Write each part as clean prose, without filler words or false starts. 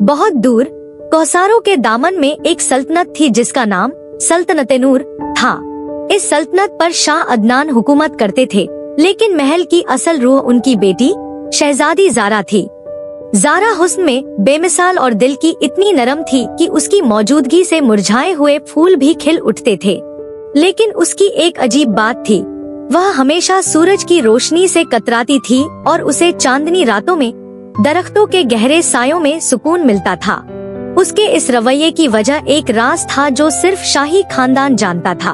बहुत दूर कौसारों के दामन में एक सल्तनत थी जिसका नाम सल्तनत-ए नूर था। इस सल्तनत पर शाह अदनान हुकूमत करते थे, लेकिन महल की असल रूह उनकी बेटी शहजादी ज़ारा थी। ज़ारा हुस्न में बेमिसाल और दिल की इतनी नरम थी कि उसकी मौजूदगी से मुरझाए हुए फूल भी खिल उठते थे। लेकिन उसकी एक अजीब बात थी, वह हमेशा सूरज की रोशनी से कतराती थी और उसे चांदनी रातों में दरख्तों के गहरे सायों में सुकून मिलता था। उसके इस रवैये की वजह एक राज था जो सिर्फ शाही खानदान जानता था।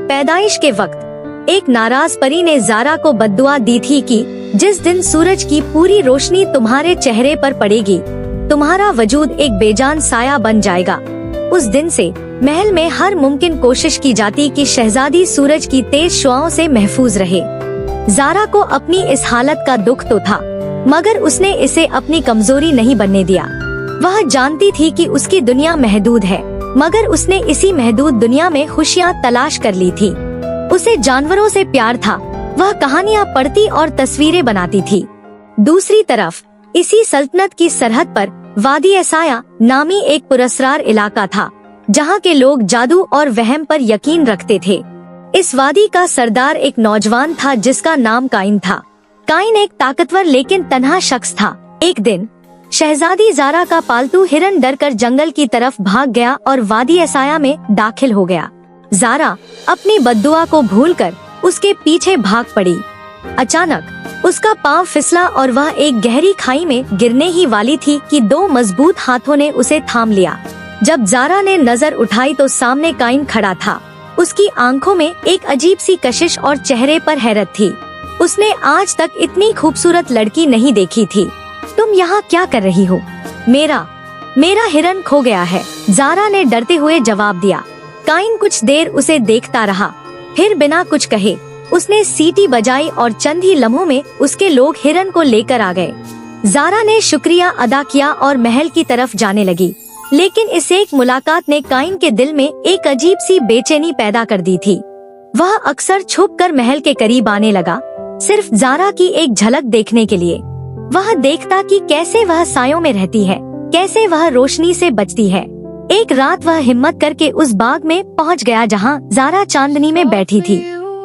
पैदाइश के वक्त एक नाराज परी ने ज़ारा को बद्दुआ दी थी कि जिस दिन सूरज की पूरी रोशनी तुम्हारे चेहरे पर पड़ेगी, तुम्हारा वजूद एक बेजान साया बन जाएगा। उस दिन से महल में हर मुमकिन कोशिश की जाती कि शहजादी सूरज की तेज शुआओं से महफूज रहे। ज़ारा को अपनी इस हालत का दुख तो था, मगर उसने इसे अपनी कमजोरी नहीं बनने दिया। वह जानती थी कि उसकी दुनिया महदूद है, मगर उसने इसी महदूद दुनिया में खुशियाँ तलाश कर ली थी। उसे जानवरों से प्यार था, वह कहानियाँ पढ़ती और तस्वीरें बनाती थी। दूसरी तरफ इसी सल्तनत की सरहद पर वादी-ए-साया नामी एक पुरस्कार इलाका था, जहाँ के लोग जादू और वहम पर यकीन रखते थे। इस वादी का सरदार एक नौजवान था जिसका नाम काइन था। काइन एक ताकतवर लेकिन तन्हा शख्स था। एक दिन शहजादी ज़ारा का पालतू हिरन डरकर जंगल की तरफ भाग गया और वादी-ए-साया में दाखिल हो गया। ज़ारा अपनी बद्दुआ को भूलकर उसके पीछे भाग पड़ी। अचानक उसका पांव फिसला और वह एक गहरी खाई में गिरने ही वाली थी कि दो मजबूत हाथों ने उसे थाम लिया। जब ज़ारा ने नजर उठाई तो सामने काइन खड़ा था। उसकी आंखों में एक अजीब सी कशिश और चेहरे पर हैरत थी। उसने आज तक इतनी खूबसूरत लड़की नहीं देखी थी। तुम यहाँ क्या कर रही हो? मेरा हिरन खो गया है, ज़ारा ने डरते हुए जवाब दिया। काइन कुछ देर उसे देखता रहा, फिर बिना कुछ कहे उसने सीटी बजाई और चंद ही लम्हों में उसके लोग हिरन को लेकर आ गए। ज़ारा ने शुक्रिया अदा किया और महल की तरफ जाने लगी, लेकिन इस एक मुलाकात ने काइन के दिल में एक अजीब सी बेचैनी पैदा कर दी थी। वह अक्सर छुपकर महल के करीब आने लगा, सिर्फ ज़ारा की एक झलक देखने के लिए। वह देखता कि कैसे वह सायों में रहती है, कैसे वह रोशनी से बचती है। एक रात वह हिम्मत करके उस बाग में पहुंच गया जहां ज़ारा चांदनी में बैठी थी।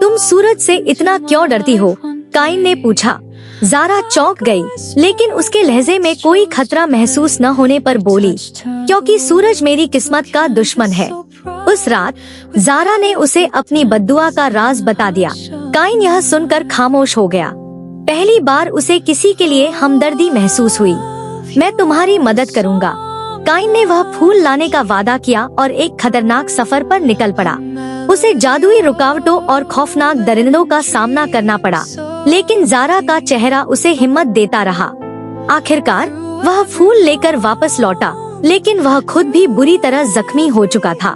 तुम सूरज से इतना क्यों डरती हो? काइन ने पूछा। ज़ारा चौंक गई, लेकिन उसके लहजे में कोई खतरा महसूस न होने पर बोली, क्योंकि सूरज मेरी किस्मत का दुश्मन है। उस रात ज़ारा ने उसे अपनी बद्दुआ का राज बता दिया। काइन यह सुनकर खामोश हो गया। पहली बार उसे किसी के लिए हमदर्दी महसूस हुई। मैं तुम्हारी मदद करूँगा। काइन ने वह फूल लाने का वादा किया और एक खतरनाक सफर पर निकल पड़ा। उसे जादुई रुकावटों और खौफनाक दरिंदों का सामना करना पड़ा, लेकिन ज़ारा का चेहरा उसे हिम्मत देता रहा। आखिरकार वह फूल लेकर वापस लौटा, लेकिन वह खुद भी बुरी तरह जख्मी हो चुका था।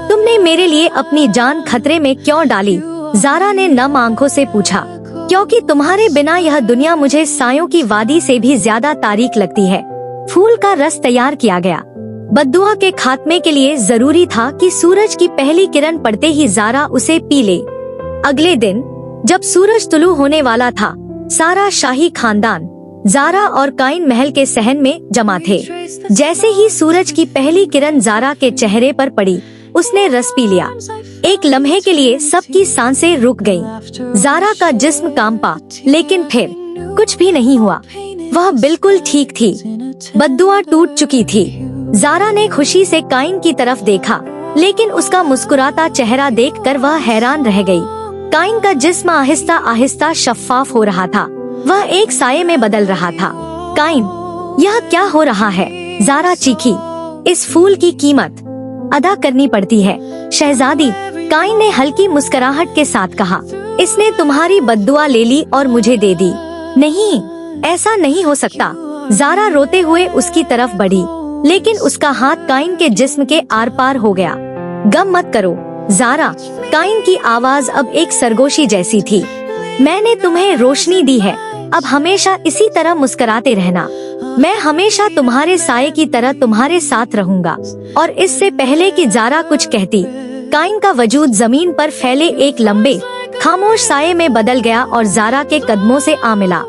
तुमने मेरे लिए अपनी जान खतरे में क्यों डाली? ज़ारा ने नम आंखों से पूछा। क्योंकि तुम्हारे बिना यह दुनिया मुझे सायों की वादी से भी ज्यादा तारीक लगती है। फूल का रस तैयार किया गया। बद्दुआ के खात्मे के लिए जरूरी था कि सूरज की पहली किरण पड़ते ही ज़ारा उसे पी ले। अगले दिन जब सूरज तुलू होने वाला था, सारा शाही खानदान ज़ारा और काइन महल के सहन में जमा थे। जैसे ही सूरज की पहली किरण ज़ारा के चेहरे पर पड़ी, उसने रस पी लिया। एक लम्हे के लिए सबकी सांसें रुक गईं। ज़ारा का जिस्म कांपा, लेकिन फिर कुछ भी नहीं हुआ। वह बिल्कुल ठीक थी। बद्दुआ टूट चुकी थी। ज़ारा ने खुशी से काइन की तरफ देखा, लेकिन उसका मुस्कुराता चेहरा देखकर वह हैरान रह गई। काइन का जिस्म आहिस्ता आहिस्ता शफ्फाफ हो रहा था। वह एक साये में बदल रहा था। काइन, यह क्या हो रहा है? ज़ारा चीखी। इस फूल की कीमत अदा करनी पड़ती है शहजादी, काइन ने हल्की मुस्कुराहट के साथ कहा। इसने तुम्हारी बद्दुआ ले ली और मुझे दे दी। नहीं, ऐसा नहीं हो सकता। ज़ारा रोते हुए उसकी तरफ बढ़ी, लेकिन उसका हाथ काइन के जिस्म के आर पार हो गया। गम मत करो ज़ारा, काइन की आवाज अब एक सरगोशी जैसी थी। मैंने तुम्हें रोशनी दी है, अब हमेशा इसी तरह मुस्कुराते रहना। मैं हमेशा तुम्हारे साये की तरह तुम्हारे साथ रहूंगा। और इससे पहले कि ज़ारा कुछ कहती, काइन का वजूद जमीन पर फैले एक लंबे खामोश साये में बदल गया और ज़ारा के कदमों से आ मिला।